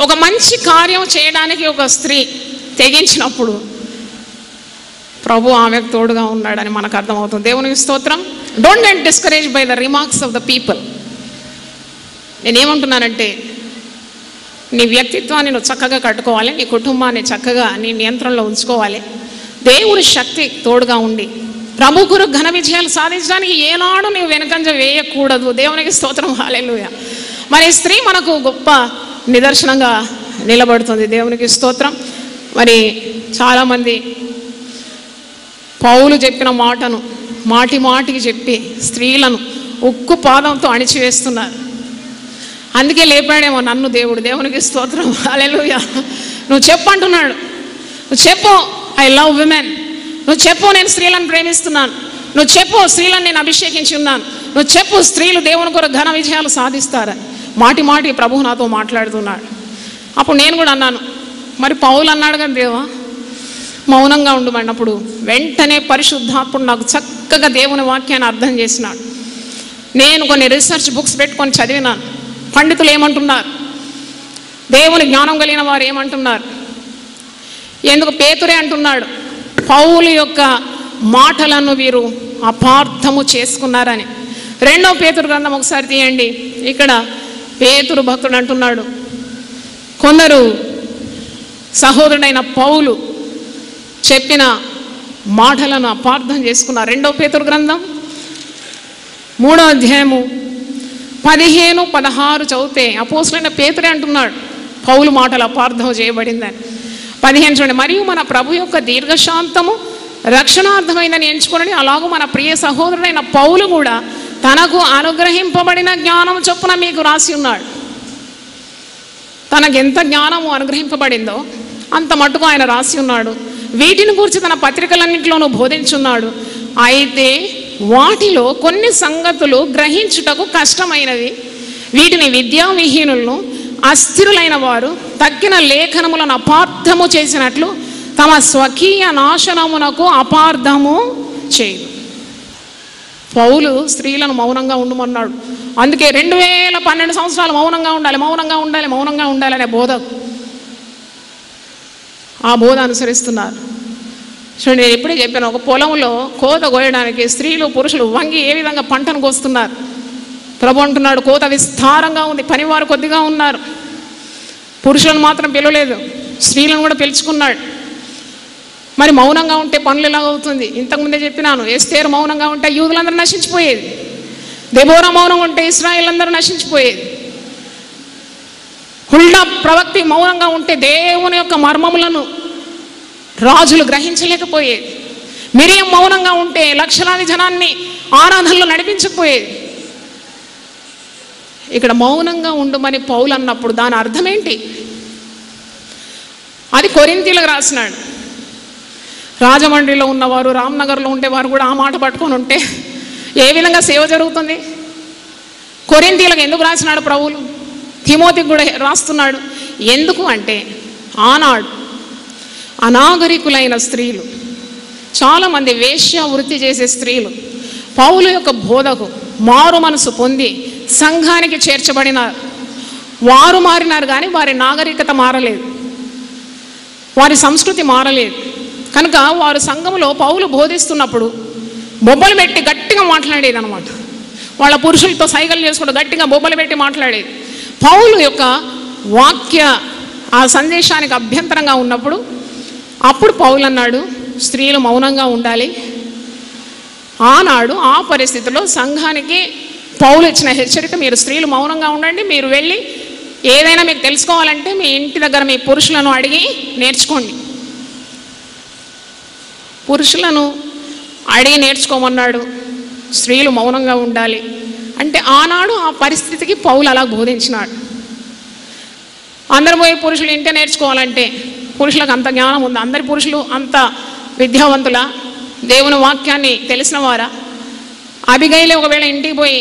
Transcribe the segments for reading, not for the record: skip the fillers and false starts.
ఒక మంచి కార్యం చేయడానికి ఒక స్త్రీ తెగించినప్పుడు ప్రభు ఆమెకు తోడుగా ఉన్నాడని మనకు అర్థమవుతుంది. దేవునికి స్తోత్రం. Don't get discourage by the remarks of the people. నేనేమంటున్నానంటే, నీ వ్యక్తిత్వాన్ని నువ్వు చక్కగా కట్టుకోవాలి, నీ కుటుంబాన్ని చక్కగా నీ నియంత్రణలో ఉంచుకోవాలి. దేవుని శక్తి తోడుగా ఉండి ప్రభు కొరకు ఘన విజయాలు సాధించడానికి ఏనాడు నీవు వెనకంజ వేయకూడదు. దేవునికి స్తోత్రం. హల్లెలూయా. మరి స్త్రీ మనకు గొప్ప నిదర్శనంగా నిలబడుతుంది. దేవునికి స్తోత్రం. మరి చాలామంది పౌలు చెప్పిన మాటను మాటి మాటికి చెప్పి స్త్రీలను ఉక్కు పాదంతో అణిచివేస్తున్నారు. అందుకే లేపాడేమో నన్ను దేవుడు. దేవునికి స్తోత్రం. హల్లెలూయా. నువ్వు చెప్పు అంటున్నాడు. నువ్వు చెప్పు, ఐ లవ్ విమెన్. నువ్వు చెప్పు, నేను స్త్రీలను ప్రేమిస్తున్నాను. నువ్వు చెప్పు, స్త్రీలను నేను అభిషేకించి ఉన్నాను. నువ్వు చెప్పు, స్త్రీలు దేవుని కొరకు ఘన విజయాలు సాధిస్తారని మాటి మాటి ప్రభువు నాతో మాట్లాడుతున్నాడు. అప్పుడు నేను కూడా అన్నాను, మరి పౌలు అన్నాడు కదా దేవా మౌనంగా ఉండమన్నప్పుడు వెంటనే పరిశుద్ధాత్ముడు నాకు చక్కగా దేవుని వాక్యాన్ని అర్థం చేసినాడు. నేను కొన్ని రీసెర్చ్ బుక్స్ పెట్టుకొని చదివినాను. పండితులు ఏమంటున్నారు, దేవుని జ్ఞానం కలిగిన వారు ఏమంటున్నారు, ఎందుకు పేతురే అంటున్నాడు పౌలు యొక్క మాటలను వీరు అపార్థము చేసుకున్నారని. 2వ పేతురు గ్రంథం ఒకసారి తీయండి. ఇక్కడ పేతురు భక్తుడు అంటున్నాడు, కొందరు సహోదరుడైన పౌలు చెప్పిన మాటలను అపార్థం చేసుకున్నారు. 2వ పేతురు గ్రంథం 3వ అధ్యాయము 15, 16 చదివితే అపోస్తలుడైన పేతురే అంటున్నాడు పౌలు మాటలు అపార్థం చేయబడిందని. 15 చూడండి. మరియు మన ప్రభు యొక్క దీర్ఘశాంతము రక్షణార్థమైందని ఎంచుకోండి. అలాగూ మన ప్రియ సహోదరుడైన పౌలు కూడా తనకు అనుగ్రహింపబడిన జ్ఞానం చొప్పున మీకు రాసి ఉన్నాడు. తనకు ఎంత జ్ఞానము అనుగ్రహింపబడిందో అంత మట్టుకు ఆయన రాసి ఉన్నాడు. వీటిని గురించి తన పత్రికలన్నింటిలోనూ బోధించున్నాడు. అయితే వాటిలో కొన్ని సంగతులు గ్రహించుటకు కష్టమైనవి. వీటిని విద్యావిహీనులను అస్థిరులైన వారు తక్కిన లేఖనములను అపార్థము చేసినట్లు తమ స్వకీయ నాశనమునకు అపార్థము చేయు. పౌలు స్త్రీలను మౌనంగా ఉండమన్నాడు. అందుకే 2012 సంవత్సరాలు మౌనంగా ఉండాలి, మౌనంగా ఉండాలి, మౌనంగా ఉండాలి అనే బోధ, ఆ బోధ అనుసరిస్తున్నారు. చూడండి, నేను ఎప్పుడే చెప్పాను, ఒక పొలంలో కోత కోయడానికి స్త్రీలు పురుషులు వంగి ఏ విధంగా పంటను కోస్తున్నారు. ప్రభు అంటున్నాడు, కోత విస్తారంగా ఉంది, పనివారు కొద్దిగా ఉన్నారు. పురుషులను మాత్రం పిలవలేదు, స్త్రీలను కూడా పిలుచుకున్నాడు. మరి మౌనంగా ఉంటే పనులు ఎలాగవుతుంది? ఇంతకుముందే చెప్పినాను, ఎస్తేరు మౌనంగా ఉంటే యూదులందరూ నశించిపోయేది. దెబోరా మౌనంగా ఉంటే ఇశ్రాయేల్ అందరూ నశించిపోయేది. హుల్డా ప్రవక్తి మౌనంగా ఉంటే దేవుని యొక్క మర్మములను రాజులు గ్రహించలేకపోయేది. మిరియం మౌనంగా ఉంటే లక్షలాది జనాన్ని ఆరాధనలో నడిపించకపోయేది. ఇక్కడ మౌనంగా ఉండమని పౌలు అన్నప్పుడు దాని అర్థం ఏంటి? అది కొరింథీయులకు రాసినాడు. రాజమండ్రిలో ఉన్నవారు, రామ్నగర్లో ఉండేవారు కూడా ఆ మాట పట్టుకొని ఉంటే ఏ విధంగా సేవ జరుగుతుంది? కొరింథీయులకు ఎందుకు రాసినాడు ప్రభువులు? తిమోతికి కూడా రాస్తున్నాడు. ఎందుకు అంటే ఆనాడు అనాగరికులైన స్త్రీలు, చాలామంది వేశ్య వృత్తి చేసే స్త్రీలు పౌలు యొక్క బోధకు మారు మనసు పొంది సంఘానికి చేర్చబడినారు. వారు మారినారు కానీ వారి నాగరికత మారలేదు, వారి సంస్కృతి మారలేదు. కనుక వారు సంఘంలో పౌలు బోధిస్తున్నప్పుడు బొబ్బలు పెట్టి గట్టిగా మాట్లాడేది అనమాట. వాళ్ళ పురుషులతో సైగలు చేసుకుంటూ గట్టిగా బొబ్బలు పెట్టి మాట్లాడేది. పౌలు యొక్క వాక్య ఆ సందేశానికి అభ్యంతరంగా ఉన్నప్పుడు అప్పుడు పౌలు అన్నాడు, స్త్రీలు మౌనంగా ఉండాలి. ఆనాడు ఆ పరిస్థితిలో సంఘానికి పౌలు ఇచ్చిన హెచ్చరిక, మీరు స్త్రీలు మౌనంగా ఉండండి, మీరు వెళ్ళి ఏదైనా మీకు తెలుసుకోవాలంటే మీ ఇంటి దగ్గర మీ పురుషులను అడిగి నేర్చుకోండి. పురుషులను అడిగి నేర్చుకోమన్నాడు. స్త్రీలు మౌనంగా ఉండాలి అంటే ఆనాడు ఆ పరిస్థితికి పౌలు అలా బోధించినాడు. అందరు పోయి పురుషులు ఇంటే నేర్చుకోవాలంటే పురుషులకు అంత జ్ఞానం ఉంది? అందరి పురుషులు అంత విద్యావంతుల, దేవుని వాక్యాన్ని తెలిసిన వారా? అబిగైలే ఒకవేళ ఇంటికి పోయి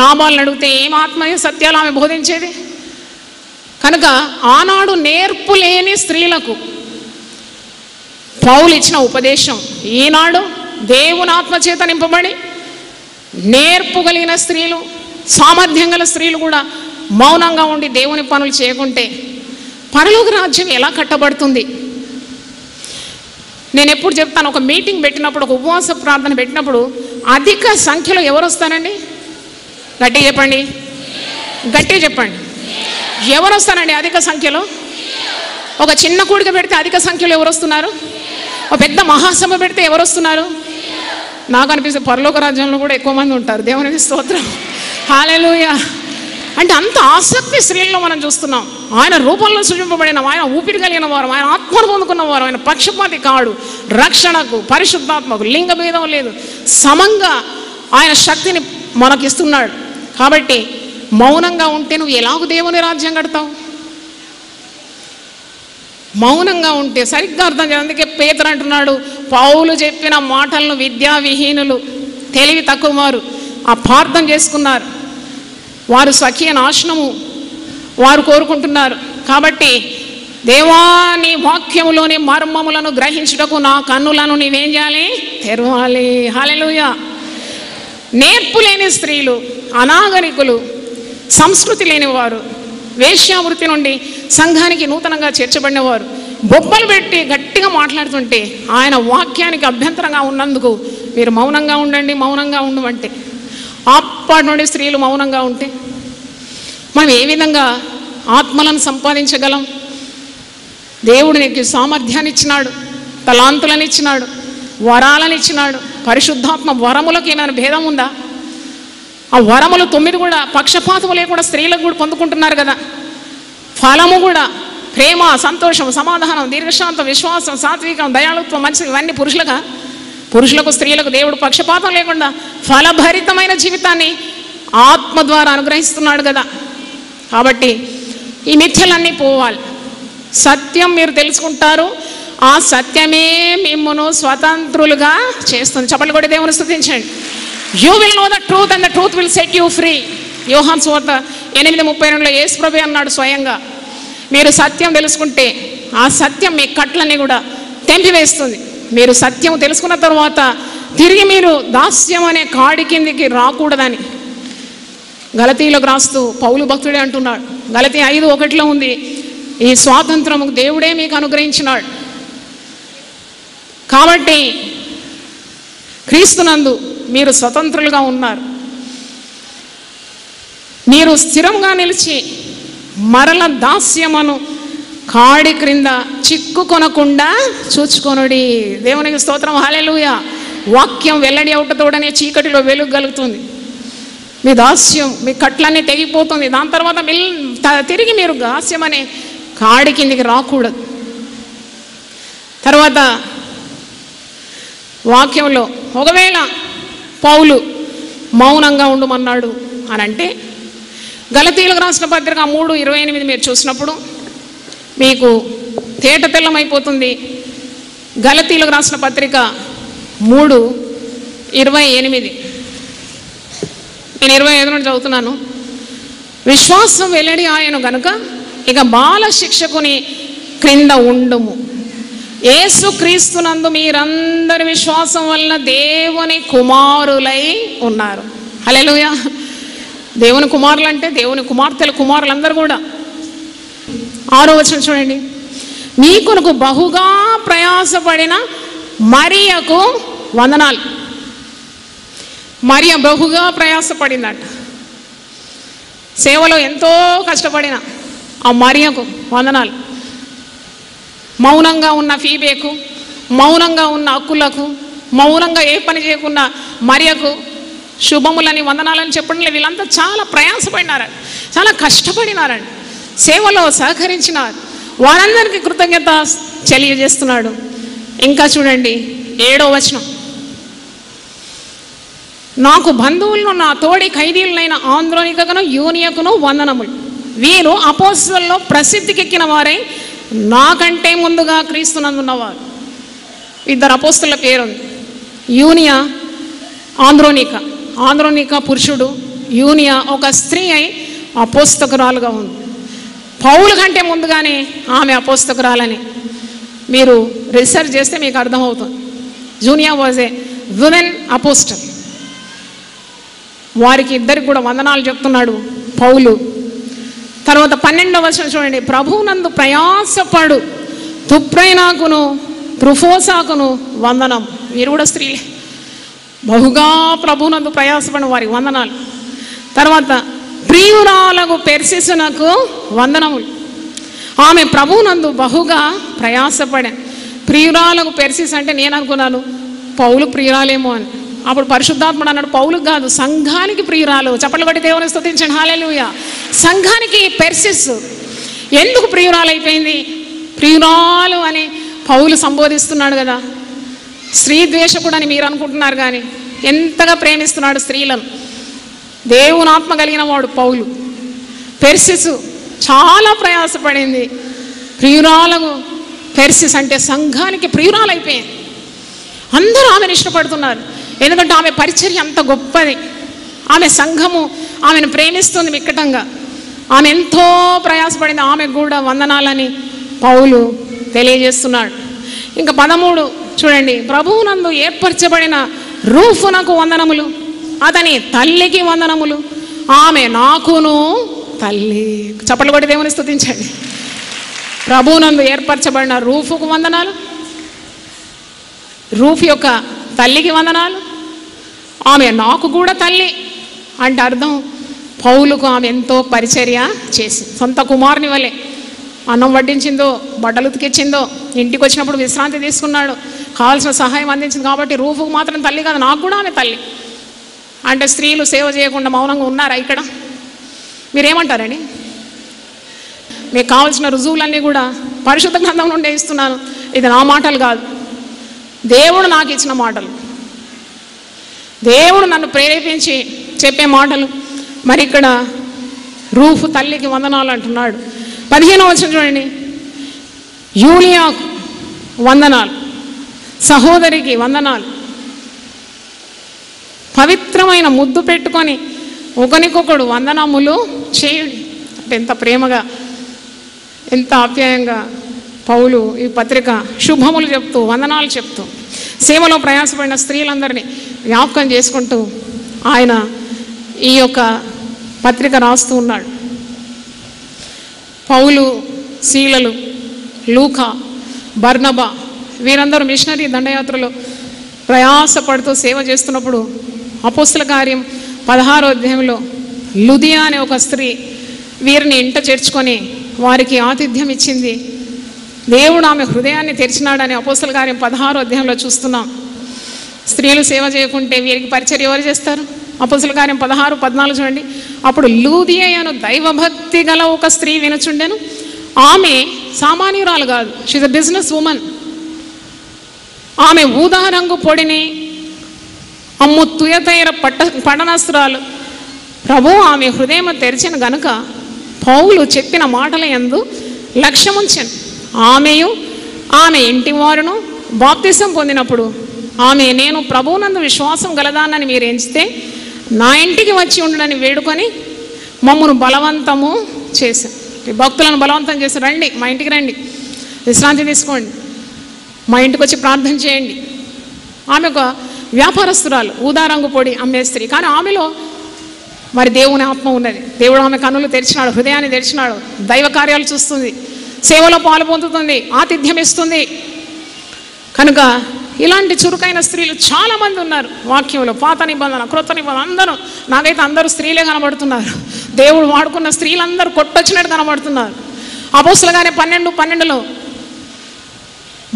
నాబాలను అడిగితే ఏం ఆత్మీయ సత్యాలు ఆమె బోధించేది? కనుక ఆనాడు నేర్పు లేని స్త్రీలకు పౌలు ఇచ్చిన ఉపదేశం ఈనాడు దేవుని ఆత్మచేత నింపబడి నేర్పు కలిగిన స్త్రీలు, సామర్థ్యం గల స్త్రీలు కూడా మౌనంగా ఉండి దేవుని పనులు చేయకుంటే పరలోక రాజ్యం ఎలా కట్టబడుతుంది? నేను ఎప్పుడు చెప్తాను, ఒక మీటింగ్ పెట్టినప్పుడు, ఒక ఉపవాస ప్రార్థన పెట్టినప్పుడు అధిక సంఖ్యలో ఎవరు వస్తారండి? గట్టిగా చెప్పండి, గట్టిగా చెప్పండి. ఎవరు వస్తారండి అధిక సంఖ్యలో? ఒక చిన్న కూడిక పెడితే అధిక సంఖ్యలో ఎవరు వస్తున్నారు? ఒక పెద్ద మహాసభ పెడితే ఎవరు వస్తున్నారు? నాకు అనిపిస్తుంది పరలోక రాజ్యంలో కూడా ఎక్కువ మంది ఉంటారు. దేవునికి స్తోత్రం, హల్లెలూయా. అంటే అంత ఆసక్తి స్త్రీల్లో మనం చూస్తున్నాం. ఆయన రూపంలో సృజింపబడిన, ఆయన ఊపిరి కలిగిన వారు, ఆయన ఆత్మను పొందుకున్న వారు, ఆయన పక్షపాతి కాడు, రక్షణకు పరిశుద్ధాత్మకు లింగ భేదం లేదు, సమంగా ఆయన శక్తిని మనకిస్తున్నాడు. కాబట్టి మౌనంగా ఉంటే నువ్వు ఎలాగో దేవుని రాజ్యం కడతావు? మౌనంగా ఉంటే సరిగ్గా అర్థం చేయాలి. అందుకే పేతురు అంటున్నాడు, పౌలు చెప్పిన మాటలను విద్యా విహీనులు, తెలివి తక్కువ వారు అపార్థం చేసుకున్నారు, వారు స్వకీయ నాశనము వారు కోరుకుంటున్నారు. కాబట్టి దేవా నీ వాక్యములోని మర్మములను గ్రహించుటకు నా కన్నులను నీవేం చేయాలి? తెరవాలి. హల్లెలూయా. నేర్పు లేని స్త్రీలు, అనాగరికులు, సంస్కృతి లేనివారు, వేశ్యావృత్తి నుండి సంఘానికి నూతనంగా చేర్చబడినవారు బొబ్బలు పెట్టి గట్టిగా మాట్లాడుతుంటే ఆయన వాక్యానికి అభ్యంతరంగా ఉన్నందుకు మీరు మౌనంగా ఉండండి, మౌనంగా ఉండమంటే, అప్పటి నుండి స్త్రీలు మౌనంగా ఉంటే మనం ఏ విధంగా ఆత్మలను సంపాదించగలం? దేవుడు నీకు సామర్థ్యాన్ని ఇచ్చినాడు, తలాంతులను ఇచ్చినాడు, వరాలను ఇచ్చినాడు. పరిశుద్ధాత్మ వరములకు ఏమైనా భేదం ఉందా? ఆ వరములు 9 కూడా పక్షపాతం లేకుండా స్త్రీలకు కూడా పొందుకుంటున్నారు కదా. ఫలము కూడా ప్రేమ, సంతోషం, సమాధానం, దీర్ఘశాంతం, విశ్వాసం, సాత్వికం, దయాళుత్వం, మంచి, ఇవన్నీ పురుషులకు స్త్రీలకు దేవుడు పక్షపాతం లేకుండా ఫలభరితమైన జీవితాన్ని ఆత్మ ద్వారా అనుగ్రహిస్తున్నాడు కదా. కాబట్టి ఈ మిథ్యలన్నీ పోవాలి. సత్యం మీరు తెలుసుకుంటారు, ఆ సత్యమే మిమ్మును స్వతంత్రులుగా చేస్తుంది. చప్పట్లు కొట్టి దేవుని స్తుతించండి. You will know the truth and the truth will set you free. యోహాను సువార్త 8:32 యేసు ప్రభువే అన్నాడు స్వయంగా, మీరు సత్యం తెలుసుకుంటే ఆ సత్యం మీ కట్లన్నీ కూడా తెంపివేస్తుంది. మీరు సత్యం తెలుసుకున్న తర్వాత తిరిగి మీరు దాస్యం అనే కాడి కిందికి రాకూడదని గలతీలకు రాస్తూ పౌలు భక్తుడే అంటున్నాడు. గలతీ 5:1 ఉంది, ఈ స్వాతంత్రము దేవుడే మీకు అనుగ్రహించినాడు. కాబట్టి క్రీస్తునందు మీరు స్వతంత్రులుగా ఉన్నారు. మీరు స్థిరంగా నిలిచి మరల దాస్యమును కాడి క్రింద చిక్కుకొనకుండా చూచుకొనుడి. దేవునికి స్తోత్రం, హల్లెలూయా. వాక్యం వెల్లడి అవుటతోడనే చీకటిలో వెలుగు కలుగుతుంది. మీ దాస్యం, మీ కట్లన్నీ తెగిపోతుంది. దాని తర్వాత తిరిగి మీరు దాస్యం అనే కాడి కిందికి రాకూడదు. తర్వాత వాక్యంలో ఒకవేళ పౌలు మౌనంగా ఉండమన్నాడు అని అంటే గలతీయులకు రాసిన పత్రిక 3:28 మీరు చూసినప్పుడు మీకు తేట తెల్లమైపోతుంది. గలతీయులకు రాసిన పత్రిక 3:28 నేను 25 నుండి చదువుతున్నాను. విశ్వాసం వెల్లడి ఆయను గనుక ఇక బాల శిక్షకుని క్రింద ఉండుము. యేసు క్రీస్తునందు మీరందరి విశ్వాసం వలన దేవుని కుమారులై ఉన్నారు. హల్లెలూయా. దేవుని కుమారులు అంటే దేవుని కుమార్తెల కుమారులందరూ కూడా. 6వ వచనం చూడండి. మీ కొరకు బహుగా ప్రయాసపడిన మరియకు వందనాలు. మరియ బహుగా ప్రయాసపడిందట. సేవలో ఎంతో కష్టపడిన ఆ మరియకు వందనాలు. మౌనంగా ఉన్న ఫీబేకు, మౌనంగా ఉన్న అక్కులకు, మౌనంగా ఏ పని చేయకుండా మరియకు శుభములని వందనాలని చెప్పడం. వీళ్ళంతా చాలా ప్రయాసపడినారండి, చాలా కష్టపడినారండి, సేవలో సహకరించినారు. వారందరికీ కృతజ్ఞత తెలియజేస్తున్నాడు. ఇంకా చూడండి 7వ వచనం. నాకు బంధువులను నా తోడి ఖైదీలైన ఆంద్రోనికను యూనియకును వందనములు. వీరు అపోస్తలుల్లో ప్రసిద్ధికెక్కిన వారై నాకంటే ముందుగా క్రీస్తునందున్నవారు. 2 అపోస్తలుల పేరుంది, యూనియా, ఆంద్రోనిక. ఆంద్రోనిక పురుషుడు, యూనియా ఒక స్త్రీ అయి అపోస్తకురాలుగా ఉంది. పౌలు కంటే ముందుగానే ఆమె అపోస్తకురాలని మీరు రీసెర్చ్ చేస్తే మీకు అర్థమవుతుంది. జూనియా వాజ్ ఏ విమెన్ అపోస్టల్. వారికి ఇద్దరికి కూడా వందనాలు చెప్తున్నాడు పౌలు. తర్వాత 12వ వచనం చూడండి, ప్రభువునందు ప్రయాసపడు తుప్రైనాకును త్రుఫోసాకును వందనం. వీరు కూడా స్త్రీలే. బహుగా ప్రభువునందు ప్రయాసపడిన వారికి వందనాలు. తర్వాత ప్రియురాలకు పెర్సిసునకు వందనములు. ఆమె ప్రభువునందు బహుగా ప్రయాసపడే. ప్రియురాలకు పెర్సిస్ అంటే నేను అనుకున్నాను పౌలు ప్రియురాలేమో అని. అప్పుడు పరిశుద్ధాత్ముడు అన్నాడు పౌలుకు కాదు, సంఘానికి ప్రియురాలు. చప్పట్లు కొట్టి దేవుని స్తుతించండి. హల్లెలూయా. సంఘానికి పెర్సిస్. ఎందుకు ప్రియురాలైపోయింది? ప్రియురాలు అని పౌలు సంబోధిస్తున్నాడు కదా. స్త్రీ ద్వేషకుడు అని మీరు అనుకుంటున్నారు, కానీ ఎంతగా ప్రేమిస్తున్నాడు స్త్రీలను. దేవుని ఆత్మ కలిగిన వాడు పౌలు. పెర్సిస్ చాలా ప్రయాసపడింది. ప్రియురాలకు పెర్సిస్ అంటే సంఘానికి ప్రియురాలైపోయింది. అందరూ ఆమెను ఇష్టపడుతున్నారు, ఎందుకంటే ఆమె పరిచర్య అంత గొప్పది. ఆమె సంఘము ఆమెను ప్రేమిస్తుంది మిక్కటంగా. ఆమె ఎంతో ప్రయాసపడింది. ఆమెకు కూడా వందనాలని పౌలు తెలియజేస్తున్నాడు. ఇంకా 13 చూడండి, ప్రభువునందు ఏర్పరచబడిన రూఫునకు వందనములు, అతని తల్లికి వందనములు, ఆమె నాకును తల్లి. చప్పట్లు కొట్టి దేవుని స్తుతించండి. ప్రభువునందు ఏర్పరచబడిన రూఫుకు వందనాలు, రూఫ్ యొక్క తల్లికి వందనాలు, ఆమె నాకు కూడా తల్లి అంటే అర్థం పౌలుకు ఆమె ఎంతో పరిచర్య చేసి, సొంత కుమారుని వలె అన్నం వడ్డించిందో, బట్టలు ఉతికిచ్చిందో, ఇంటికి వచ్చినప్పుడు విశ్రాంతి తీసుకున్నాడు, కావాల్సిన సహాయం అందించింది. కాబట్టి రూఫుకు మాత్రం తల్లి కాదు, నాకు కూడా ఆమె తల్లి. అంటే స్త్రీలు సేవ చేయకుండా మౌనంగా ఉన్నారా ఇక్కడ? మీరేమంటారండి? మీకు కావాల్సిన రుజువులన్నీ కూడా పరిశుద్ధ గ్రంథం నుండి ఇస్తున్నాను. ఇది నా మాటలు కాదు, దేవుడు నాకు ఇచ్చిన మాటలు, దేవుడు నన్ను ప్రేరేపించి చెప్పే మాటలు. మరి ఇక్కడ రూఫు తల్లికి వందనాలు అంటున్నాడు. 15వ వచనం చూడండి, యూలియాకు వందనాలు, సహోదరికి వందనాలు. పవిత్రమైన ముద్దు పెట్టుకొని ఒకరికొకడు వందనములు చేయుడి. అంటే ఎంత ప్రేమగా, ఎంత ఆప్యాయంగా పౌలు ఈ పత్రిక శుభములు చెప్తూ, వందనాలు చెప్తూ, సేవలో ప్రయాసపడిన స్త్రీలందరినీ జ్ఞాపకం చేసుకుంటూ ఆయన ఈ యొక్క పత్రిక రాస్తూ ఉన్నాడు. పౌలు, శీలలు, లూకా, బర్నబా వీరందరూ మిషనరీ దండయాత్రలో ప్రయాసపడుతూ సేవ చేస్తున్నప్పుడు అపోస్తల కార్యం 16వ అధ్యాయంలో లుదియా అనే ఒక స్త్రీ వీరిని ఇంట చేర్చుకొని వారికి ఆతిథ్యం ఇచ్చింది. దేవుడు ఆమె హృదయాన్ని తెరిచినాడని అపోస్తల కార్యం 16వ అధ్యాయంలో చూస్తున్నాం. స్త్రీలు సేవ చేయకుంటే వీరికి పరిచర్య ఎవరు చేస్తారు? అపోస్తల కార్యం 16:14 చూడండి. అప్పుడు లూదియా అను దైవభక్తి గల ఒక స్త్రీ వినుచుండెను. ఆమె సామాన్యురాలు కాదు, షీజ్ అ బిజినెస్ ఉమెన్. ఆమె ఊదా రంగు పొడిని అమ్ము తుయతైర పట్టణస్త్రాలు. ప్రభు ఆమె హృదయం తెరిచిన గనుక పౌలు చెప్పిన మాటల యందు లక్ష్యముంచెను. ఆమెయు ఆమె ఇంటి వారును బాప్తిసం పొందినప్పుడు ఆమె, నేను ప్రభువునందు విశ్వాసం గలదానని మీరు ఎంచితే నా ఇంటికి వచ్చి ఉండడని వేడుకొని మమ్మను బలవంతము చేశాను. భక్తులను బలవంతం చేసి, రండి మా ఇంటికి రండి, విశ్రాంతి తీసుకోండి, మా ఇంటికి వచ్చి ప్రార్థన చేయండి. ఆమె ఒక వ్యాపారస్తురాలు, ఊదారంగు పొడి అమ్మే స్త్రీ. కానీ ఆమెలో మరి దేవుని ఆత్మ ఉన్నది. దేవుడు ఆమె కన్నులు తెరిచినాడు, హృదయాన్ని తెరిచినాడు, దైవ కార్యాలు చూస్తుంది, సేవలో పాలు పొందుతుంది, ఆతిథ్యం ఇస్తుంది. కనుక ఇలాంటి చురుకైన స్త్రీలు చాలామంది ఉన్నారు వాక్యంలో. పాత నిబంధన, క్రొత్త నిబంధన అందరూ, నాకైతే అందరూ స్త్రీలే కనబడుతున్నారు. దేవుడు వాడుకున్న స్త్రీలందరూ కొట్టొచ్చినట్టు కనబడుతున్నారు. అపోస్తల కార్యం 12:12లో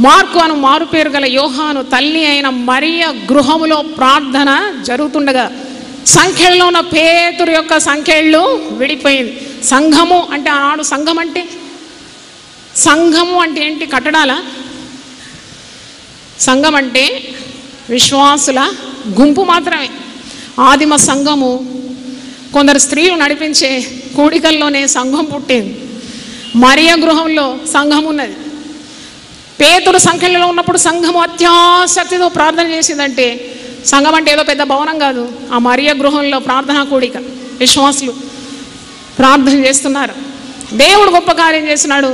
మార్కు అను మారు పేరు గల యోహాను తల్లి అయిన మరియ గృహములో ప్రార్థన జరుగుతుండగా సంఖ్యల్లో ఉన్న పేతురు యొక్క సంఖ్యలు విడిపోయింది. సంఘము అంటే ఆనాడు సంఘం అంటే ఏంటి? కట్టడాలా? సంఘం అంటే విశ్వాసుల గుంపు మాత్రమే. ఆదిమ సంఘము కొందరు స్త్రీలు నడిపించే కూడికల్లోనే సంఘం పుట్టింది. మరియ గృహంలో సంఘం ఉన్నది. పేతురు సంఖ్యలో ఉన్నప్పుడు సంఘము అత్యాసక్తితో ప్రార్థన చేసిందంటే, సంఘం అంటే ఏదో పెద్ద భవనం కాదు, ఆ మరియ గృహంలో ప్రార్థనా కూడిక, విశ్వాసులు ప్రార్థన చేస్తున్నారు. దేవుడు గొప్ప కార్యం చేస్తున్నాడు.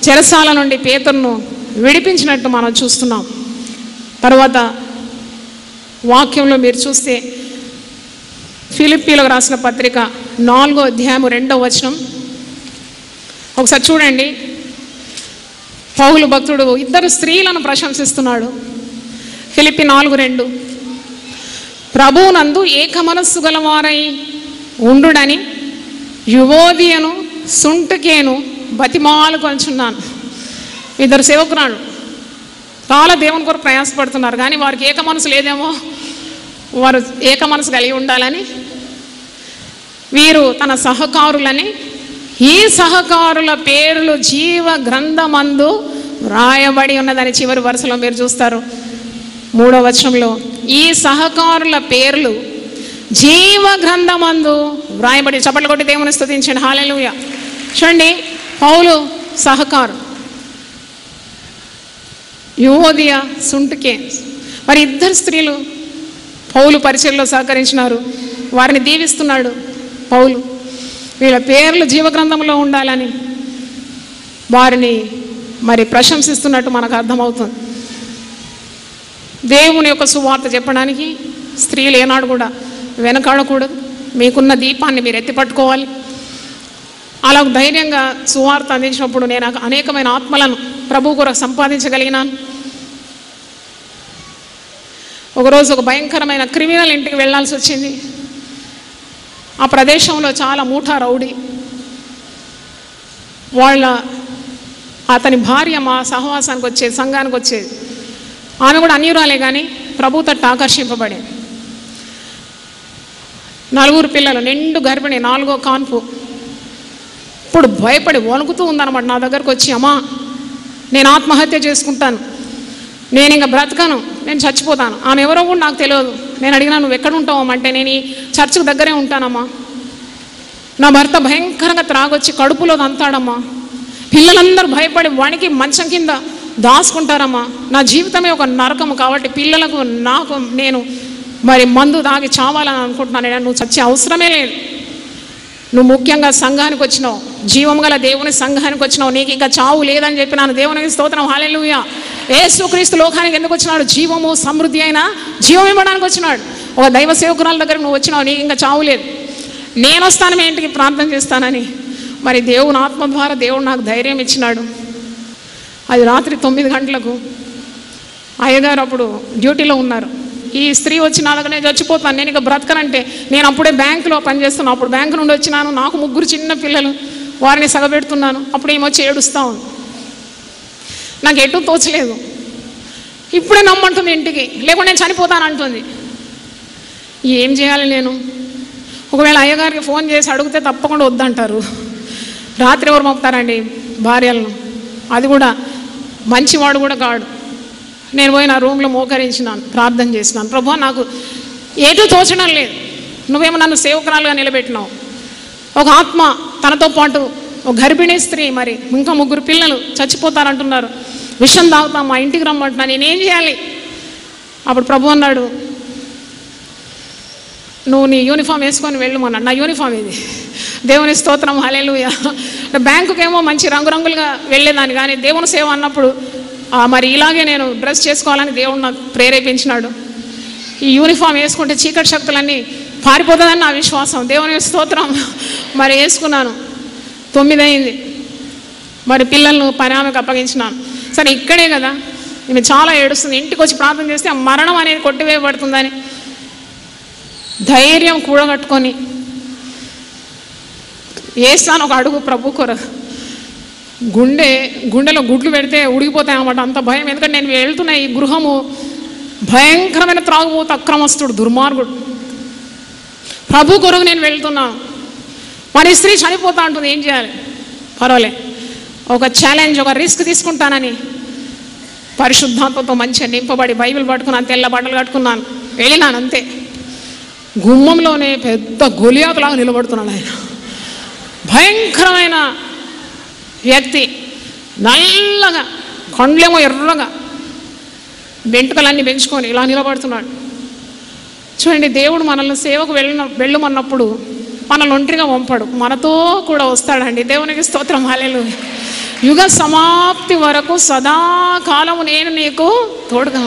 చెరసాల నుండి పేతురును విడిపించినట్టు మనం చూస్తున్నాం. తర్వాత వాక్యంలో మీరు చూస్తే, ఫిలిప్పీలకు రాసిన పత్రిక 4వ అధ్యాయం 2వ వచనం, ఒకసారి చూడండి, పౌలు భక్తుడు ఇద్దరు స్త్రీలను ప్రశంసిస్తున్నాడు. ఫిలిప్పీ 4:2 ప్రభువునందు ఏక మనస్సు గలవారై ఉండుడని యువోదియను సుంటుకేను బతిమాలు కొంచున్నాను. ఇద్దరు సేవకురాలు చాలా దేవుని కొరకు ప్రయాసపడుతున్నారు, కానీ వారికి ఏక మనసు లేదేమో, వారు ఏక మనసు కలిగి ఉండాలని వీరు తన సహకారులని, ఈ సహకారుల పేర్లు జీవ గ్రంథమందు వ్రాయబడి ఉన్నదని చివరి వరుసలో మీరు చూస్తారు 3వ వచనంలో. ఈ సహకారుల పేర్లు జీవ గ్రంథమందు వ్రాయబడి. చప్పట్లు కొట్టి దేవుని స్తుతించండి. హల్లెలూయా. చూడండి, పౌలు సహకారు, యువోదియ సుంటుకే, మరి ఇద్దరు స్త్రీలు పౌలు పరిచర్యలో సహకరించినారు. వారిని దీవిస్తున్నాడు పౌలు. వీళ్ళ పేర్లు జీవగ్రంథంలో ఉండాలని వారిని మరి ప్రశంసిస్తున్నట్టు మనకు అర్థమవుతుంది. దేవుని యొక్క సువార్త చెప్పడానికి స్త్రీలు ఏనాడు కూడా వెనకాడకూడదు. మీకున్న దీపాన్ని మీరు ఎత్తిపట్టుకోవాలి. అలా ధైర్యంగా సువార్త అందించినప్పుడు నేను అనేకమైన ఆత్మలను ప్రభు కొరకు సంపాదించగలిగినాను. ఒకరోజు ఒక భయంకరమైన క్రిమినల్ ఇంటికి వెళ్ళాల్సి వచ్చింది. ఆ ప్రదేశంలో చాలా మూఠా రౌడీ. అతని భార్య మా సహవాసానికి వచ్చేది, సంఘానికి వచ్చేది. ఆమె కూడా అన్యురాలే, కానీ ప్రభు తట్టు ఆకర్షింపబడేది. 4 పిల్లలు, నిండు గర్భిణి, 4వ కాన్పు. ఇప్పుడు భయపడి వణుకుతూ ఉందన్నమాట. నా దగ్గరకు వచ్చి, అమ్మా నేను ఆత్మహత్య చేసుకుంటాను, నేను ఇంకా బ్రతకను, నేను చచ్చిపోతాను. ఆమె ఎవరో కూడా నాకు తెలియదు. నేను అడిగినా, నువ్వు ఎక్కడ ఉంటావమ్మా అంటే, నేను ఈ చర్చికి దగ్గరే ఉంటానమ్మా, నా భర్త భయంకరంగా త్రాగొచ్చి కడుపులో దంతాడమ్మా, పిల్లలందరూ భయపడి వణికి మంచం కింద దాచుకుంటారమ్మా, నా జీవితమే ఒక నరకము, కాబట్టి పిల్లలకు నాకు నేను మరి మందు తాగి చావాలని అనుకుంటున్నాను. నువ్వు చచ్చే అవసరమే లేదు, నువ్వు ముఖ్యంగా సంఘానికి వచ్చినావు, జీవం గల దేవుని సంఘానికి వచ్చినావు, నీకు ఇంకా చావు లేదని చెప్పినాను. దేవునికి స్తోత్రం. హల్లెలూయా. యేసుక్రీస్తు లోకానికి ఎందుకు వచ్చినాడు? జీవము సమృద్ధి అయిన జీవం ఇవ్వడానికి వచ్చినాడు. ఒక దైవ సేవకురాల దగ్గరకు నువ్వు వచ్చినావు, నీకు ఇంకా చావు లేదు, నేను వస్తాను మీ ఇంటికి ప్రార్థన చేస్తానని. మరి దేవుని ఆత్మ ద్వారా దేవుడు నాకు ధైర్యం ఇచ్చినాడు. అది రాత్రి 9 గంటలకు అయ్యగారు అప్పుడు డ్యూటీలో ఉన్నారు. ఈ స్త్రీ వచ్చి నా దగ్గర, నేను చచ్చిపోతాను, నేను ఇక బ్రతకనంటే, నేను అప్పుడే బ్యాంకులో పనిచేస్తున్నాను, అప్పుడు బ్యాంకు నుండి వచ్చినాను, నాకు 3 చిన్న పిల్లలు, వారిని సగబెడుతున్నాను. అప్పుడు ఏమొచ్చి ఏడుస్తూ ఉంది. నాకు ఎటు తోచలేదు. ఇప్పుడే నమ్మంటుంది ఇంటికి, లేకుంటే నేను చనిపోతాను అంటుంది. ఏం చేయాలి నేను? ఒకవేళ అయ్యగారికి ఫోన్ చేసి అడిగితే తప్పకుండా వద్దంటారు. రాత్రి ఎవరు పంపుతారండి భార్యలను? అది కూడా మంచివాడు కూడా కాడు. నేను పోయి నా రూమ్లో మోకరించినాను, ప్రార్థన చేసినాను. ప్రభు నాకు ఏటూ తోచడం లేదు, నువ్వేమో నన్ను సేవకురాలుగా నిలబెట్టినావు. ఒక ఆత్మ తనతో పాటు ఒక గర్భిణీ స్త్రీ, మరి ఇంకా 3 పిల్లలు చచ్చిపోతారంటున్నారు, విషం తాగుతాం, మా ఇంటికి రమ్మంటున్నా, నేనేం చేయాలి? అప్పుడు ప్రభు అన్నాడు, నువ్వు నీ యూనిఫామ్ వేసుకొని వెళ్ళమన్నాడు. నా యూనిఫామ్ ఇది. దేవుని స్తోత్రం. హల్లెలూయా. బ్యాంకుకేమో మంచి రంగురంగులుగా వెళ్ళేదాన్ని, కానీ దేవుని సేవ అన్నప్పుడు మరి ఇలాగే నేను డ్రెస్ చేసుకోవాలని దేవుడు నాకు ప్రేరేపించినాడు. ఈ యూనిఫామ్ వేసుకుంటే చీకటి శక్తులన్నీ పారిపోతుందని నా విశ్వాసం. దేవుని స్తోత్రం. మరి వేసుకున్నాను. 9 అయింది. మరి పిల్లలను పని ఆమెకు అప్పగించినాను. సరే ఇక్కడే కదా, ఈమె చాలా ఏడుస్తుంది, ఇంటికి వచ్చి ప్రార్థన చేస్తే ఆ మరణం అనేది కొట్టివేయబడుతుందని ధైర్యం కూడగట్టుకొని వేస్తాను ఒక అడుగు ప్రభు కొరకు. గుండెలో గుడ్లు పెడితే ఉడిగిపోతాయి అన్నమాట, అంత భయం. ఎందుకంటే నేను వెళ్తున్న ఈ గృహము భయంకరమైన త్రాగుబోతు, అక్రమస్తుడు, దుర్మార్గుడు. ప్రభు కొరకు నేను వెళ్తున్నాను. మరి స్త్రీ చనిపోతా అంటుంది, ఏం చేయాలి? పర్వాలే, ఒక ఛాలెంజ్, ఒక రిస్క్ తీసుకుంటానని పరిశుద్ధాత్మతో మంచిగా నింపబడి బైబిల్ పట్టుకున్నాను, తెల్ల బట్టలు కట్టుకున్నాను, వెళ్ళినాను. అంతే, గుమ్మంలోనే పెద్ద గొలియాతులాగా నిలబడుతున్నాడు ఆయన. భయంకరమైన వ్యక్తి, నల్లగా, కండ్లేమో ఎర్రగా, వెంట్రుకలన్నీ పెంచుకొని ఇలా నిలబడుతున్నాడు. చూడండి, దేవుడు మనల్ని సేవకు వెళ్ళమన్నప్పుడు మనల్ని ఒంటరిగా పంపడు, మనతో కూడా వస్తాడండి. దేవునికి స్తోత్రం. హల్లెలూయా. యుగ సమాప్తి వరకు సదాకాలము నేను నీకు తోడుగా.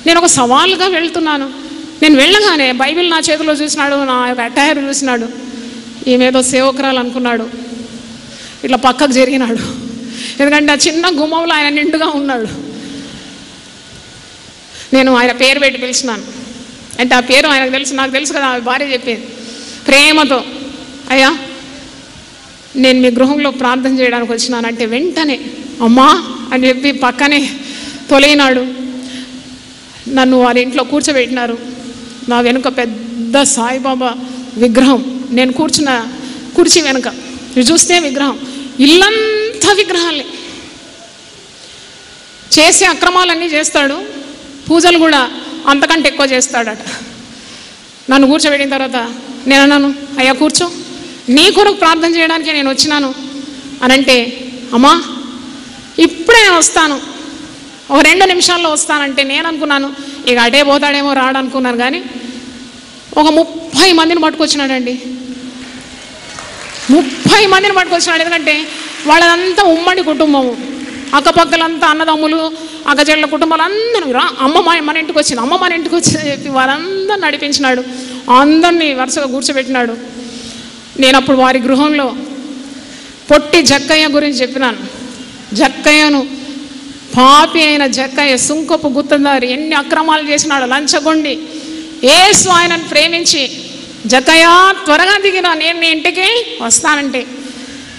నేను ఒక సవాలుగా వెళ్తున్నాను. నేను వెళ్ళగానే బైబిల్ నా చేతిలో చూసినాడు, నా యొక్క అటైర్ చూసినాడు, ఈమెదో సేవకురాలు అనుకున్నాడు. ఇట్లా పక్కకు జరిగినాడు. ఎందుకంటే ఆ చిన్న గుమ్మంలో ఆయన నిండుగా ఉన్నాడు. నేను ఆయన పేరు పెట్టి పిలిచినాను. అంటే ఆ పేరు ఆయనకు తెలుసు, నాకు తెలుసు కదా. ఆమె భార్య చెప్పింది ప్రేమతో, అయ్యా నేను మీ గృహంలో ప్రార్థన చేయడానికి వచ్చినానంటే వెంటనే అమ్మా అని చెప్పి పక్కనే తొలగినాడు. నన్ను వారి ఇంట్లో కూర్చోబెట్టినారు. నా వెనుక పెద్ద సాయిబాబా విగ్రహం, నేను కూర్చున్న కుర్చీ వెనుక చూస్తే విగ్రహం, ఇల్లంతా విగ్రహాలే. చేసే అక్రమాలన్నీ చేస్తాడు, పూజలు కూడా అంతకంటే ఎక్కువ చేస్తాడట. నన్ను కూర్చోబెట్టిన తర్వాత నేను అన్నాను, అయ్యా కూర్చో, నీ కొరకు ప్రార్థన చేయడానికి నేను వచ్చినాను అని అంటే, అమ్మా ఇప్పుడే నేను వస్తాను, ఒక 2 నిమిషాల్లో వస్తానంటే నేను అనుకున్నాను ఇక అటే పోతాడేమో రాడనుకున్నాను. కానీ ఒక 30 మందిని పట్టుకొచ్చినాడండి. 30 మందిని పట్టుకొచ్చినాడు. ఎందుకంటే వాళ్ళదంతా ఉమ్మడి కుటుంబము, అక్కపక్కలంతా అన్నదమ్ములు అక్కచెళ్ళ కుటుంబాలు అందరూ అమ్మ మన ఇంటికి వచ్చింది, అమ్మ మన ఇంటికి వచ్చిందని చెప్పి వారందరూ నడిపించినాడు. అందరినీ వరుసగా కూర్చోబెట్టినాడు. నేను అప్పుడు వారి గృహంలో పొట్టి జక్కయ్య గురించి చెప్పినాను. జక్కయ్యను, పాపి అయిన జక్కయ్య, సుంకపు గుత్తదారి, ఎన్ని అక్రమాలు చేసినాడు, లంచగొండి. యేసు ఆయనను ప్రేమించి, జక్కయ్య త్వరగా దిగినా, నేను నీ ఇంటికి వస్తానంటే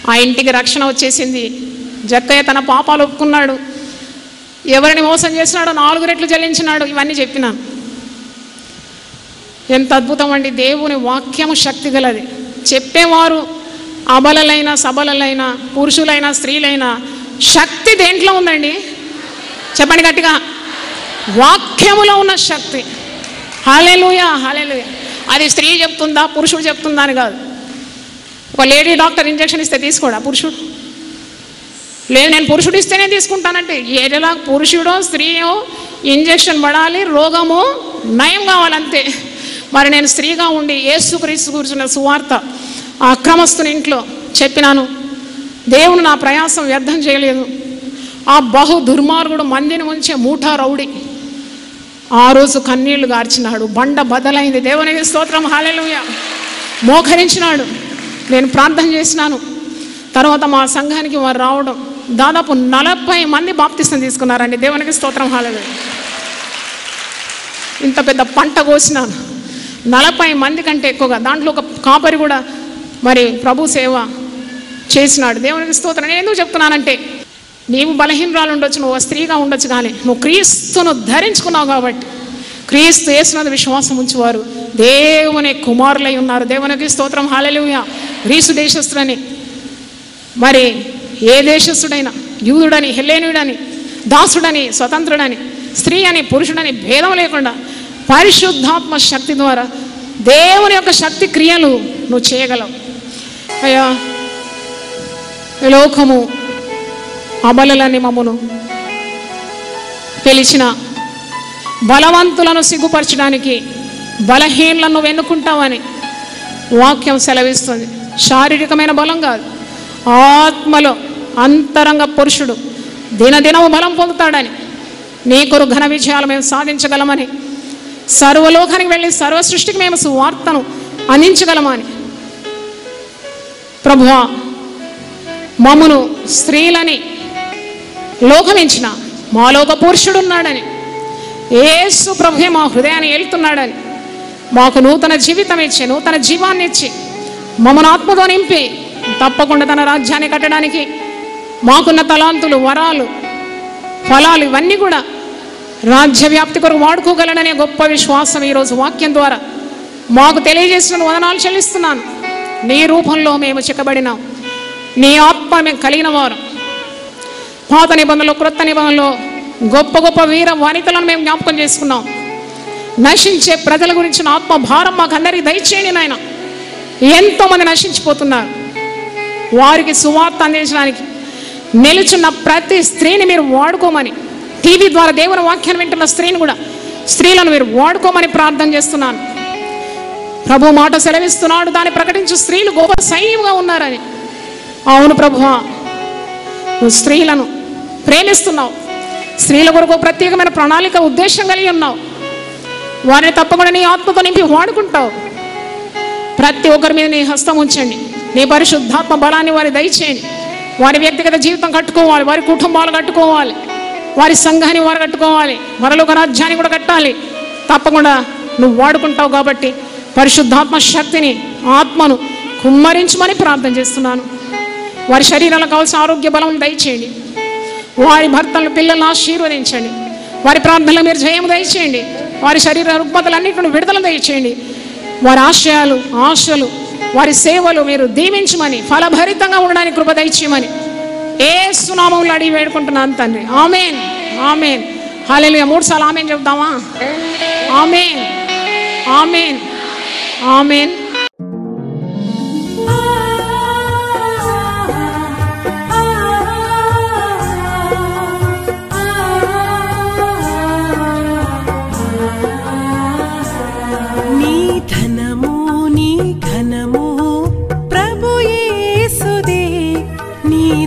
ఆ ఇంటికి రక్షణ వచ్చేసింది. జక్కయ్య తన పాపాలు ఒప్పుకున్నాడు, ఎవరిని మోసం చేసినాడో 4 రెట్లు చెల్లించినాడు. ఇవన్నీ చెప్పినాను. ఎంత అద్భుతం అండి! దేవుని వాక్యము శక్తి గలది. చెప్పేవారు అబలలైన సబలలైన పురుషులైన స్త్రీలైన శక్తి దేంట్లో ఉందండి? చెప్పండి గట్టిగా. వాక్యములో ఉన్న శక్తి. హల్లెలూయా, హల్లెలూయా. అది స్త్రీ చెప్తుందా పురుషుడు చెప్తుందా అని కాదు. ఒక లేడీ డాక్టర్ ఇంజెక్షన్ ఇస్తే తీసుకోడా పురుషుడు? లేదు నేను పురుషుడు ఇస్తేనే తీసుకుంటానంటే, ఏదైనా పురుషుడో స్త్రీయో ఇంజెక్షన్ పడాలి, రోగము నయం కావాలంతే. మరి నేను స్త్రీగా ఉండి యేసుక్రీస్తు కూర్చున్న సువార్త ఆ అక్రమస్తుని ఇంట్లో చెప్పినాను. దేవుడు నా ప్రయాసం వ్యర్థం చేయలేదు. ఆ బహు దుర్మార్గుడు మందిని ఉంచే మూఠా రౌడి ఆ రోజు కన్నీళ్లు గార్చినాడు, బండ బదలైంది. దేవునికి స్తోత్రం, హల్లెలూయా. మోకరించినాడు. నేను ప్రార్థన చేసినాను. తర్వాత మా సంఘానికి వారు రావడం, దాదాపు 40 మంది బాప్తిసం తీసుకున్నారండి. దేవునికి స్తోత్రం, హల్లెలూయా. ఇంత పెద్ద పంట కోసినాను, 40 మంది కంటే ఎక్కువగా. దాంట్లో ఒక కాపరి కూడా మరి ప్రభు సేవ చేసినాడు. దేవునికి స్తోత్రం. నేను ఎందుకు చెప్తున్నానంటే, నీవు బలహీనరాలు ఉండొచ్చు, నువ్వు స్త్రీగా ఉండొచ్చు, కానీ నువ్వు క్రీస్తును ధరించుకున్నావు కాబట్టి, క్రీస్తు యేసునందు విశ్వాసం ఉంచేవారు దేవుని కుమారులై ఉన్నారు. దేవునికి స్తోత్రం, హల్లెలూయా. గ్రీసు దేశస్థుడని, మరి ఏ దేశస్థుడైనా, యూదుడని హెల్లేనుడని, దాసుడని స్వతంత్రుడని, స్త్రీ అని పురుషుడని భేదం లేకుండా పరిశుద్ధాత్మ శక్తి ద్వారా దేవుని యొక్క శక్తి క్రియలు నువ్వు చేయగలవు. అయ్యా, లోకము అబలలని మమ్మును పిలిచిన బలవంతులను సిగ్గుపరచడానికి బలహీనలను వెన్నుకుంటావని వాక్యం సెలవిస్తుంది. శారీరకమైన బలం కాదు, ఆత్మలో అంతరంగ పురుషుడు దినదినము బలం పొందుతాడని, నీ కొరకు ఘన విజయాలు మేము సాధించగలమని, సర్వలోకానికి వెళ్ళి సర్వ సృష్టికి మేము సువార్తను అందించగలమని, ప్రభువా మమ్మును స్త్రీలని లోకమించిన మాలోక పురుషుడు ఉన్నాడని, యేసు ప్రభువే మా హృదయాన్ని ఏలుతున్నాడని, మాకు నూతన జీవితం ఇచ్చి, నూతన జీవాన్ని ఇచ్చి, మమ్మను ఆత్మతో నింపి తప్పకుండా తన రాజ్యాన్ని కట్టడానికి మాకున్న తలాంతులు, వరాలు, ఫలాలు ఇవన్నీ కూడా రాజ్య వ్యాప్తి కొరకు వాడుకోగలననే గొప్ప విశ్వాసం ఈరోజు వాక్యం ద్వారా మాకు తెలియజేసిన వందనాలు చెల్లిస్తున్నాను. నీ రూపంలో మేము చిక్కబడినాం, నీ ఆత్మ మేము కలిగిన వారు. పాత నిబంధనలో, క్రొత్త నిబంధనలో గొప్ప గొప్ప వీర వనితలను మేము జ్ఞాపకం చేసుకున్నాం. నశించే ప్రజల గురించిన ఆత్మ భారం మాకు అందరికీ దయచేయండి నాయన. ఎంతోమంది నశించిపోతున్నారు, వారికి సువార్త అందించడానికి నిలుచున్న ప్రతి స్త్రీని మీరు వాడుకోమని, టీవీ ద్వారా దేవుని వాక్యాన్ని వింటున్న స్త్రీని కూడా, స్త్రీలను మీరు వాడుకోమని ప్రార్థన చేస్తున్నాను. ప్రభు మాట సెలవిస్తున్నాడు, దాన్ని ప్రకటించు స్త్రీలు గొప్ప సైన్యంగా ఉన్నారని. అవును ప్రభువా, నువ్వు స్త్రీలను ప్రేమిస్తున్నావు, స్త్రీల కొరకు ప్రత్యేకమైన ప్రణాళిక ఉద్దేశం కలిగి ఉన్నావు. వారిని తప్పకుండా నీ ఆత్మతో నింపి వాడుకుంటావు. ప్రతి ఒక్కరి మీద నీ హస్తం ఉంచండి, నీ పరిశుద్ధాత్మ బలాన్ని వారి దయచేయండి. వారి వ్యక్తిగత జీవితం కట్టుకోవాలి, వారి కుటుంబాలు కట్టుకోవాలి, వారి సంఘాన్ని వారు కట్టుకోవాలి, పరలోక రాజ్యాన్ని కూడా కట్టాలి. తప్పకుండా నువ్వు వాడుకుంటావు కాబట్టి పరిశుద్ధాత్మ శక్తిని, ఆత్మను కుమ్మరించమని ప్రార్థన చేస్తున్నాను. వారి శరీరాలకు కావాల్సిన ఆరోగ్య బలం దయచేయండి. వారి భర్తలను, పిల్లలను ఆశీర్వదించండి. వారి ప్రార్థనలు మీరు జయము దయచేయండి. వారి శరీర రుగ్మతలన్నింటిని విడుదల దయచేయండి. వారి ఆశయాలు, ఆశలు, వారి సేవలు మీరు దీవించమని, ఫలభరితంగా ఉండడానికి కృప దయచేయమని యేసు నామములో అడిగి వేడుకుంటున్నాను తండ్రి. ఆమేన్, ఆమేన్, హల్లెలూయా. 3 సార్లు ఆమేన్ చెప్దామా? ఆమేన్, ఆమేన్, ఆమేన్.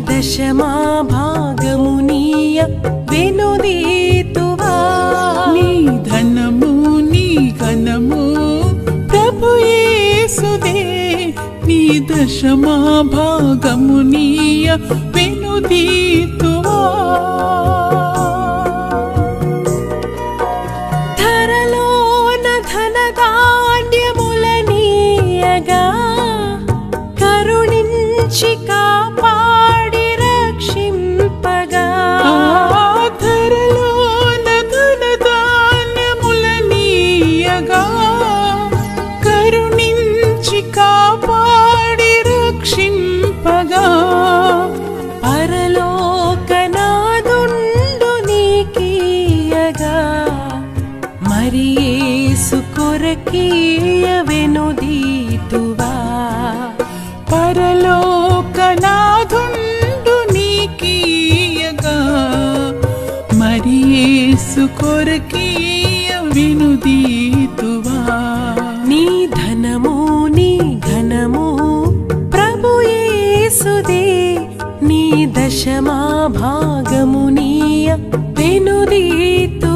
దశమా భాగమునీయ వెనుదీతువా. నీ ధనము నీ ఘనము ప్రభు యేసుదే, నీ దశమా భాగమునీయ వెనుదీతువా. ధరలోన ధనధాన్యములనీయగా కరుణించి కాపాడి రక్షింపగా. ధరలోన ధనధాన్యములనీయగా కరుణించి కాపాడి రక్షింపగా. పరలోకనాదుండు నీకీయగా మరి యేసు కొరకీయ వెనుదీతువా. పరలోకనాథుండు నీకీయగా మరి యేసు కొరకీయ వెనుదీతువా. నీ ధనము నీ ఘనము ప్రభు యేసుదే, నీ దశమా భాగమునీయ వెనుదీతు.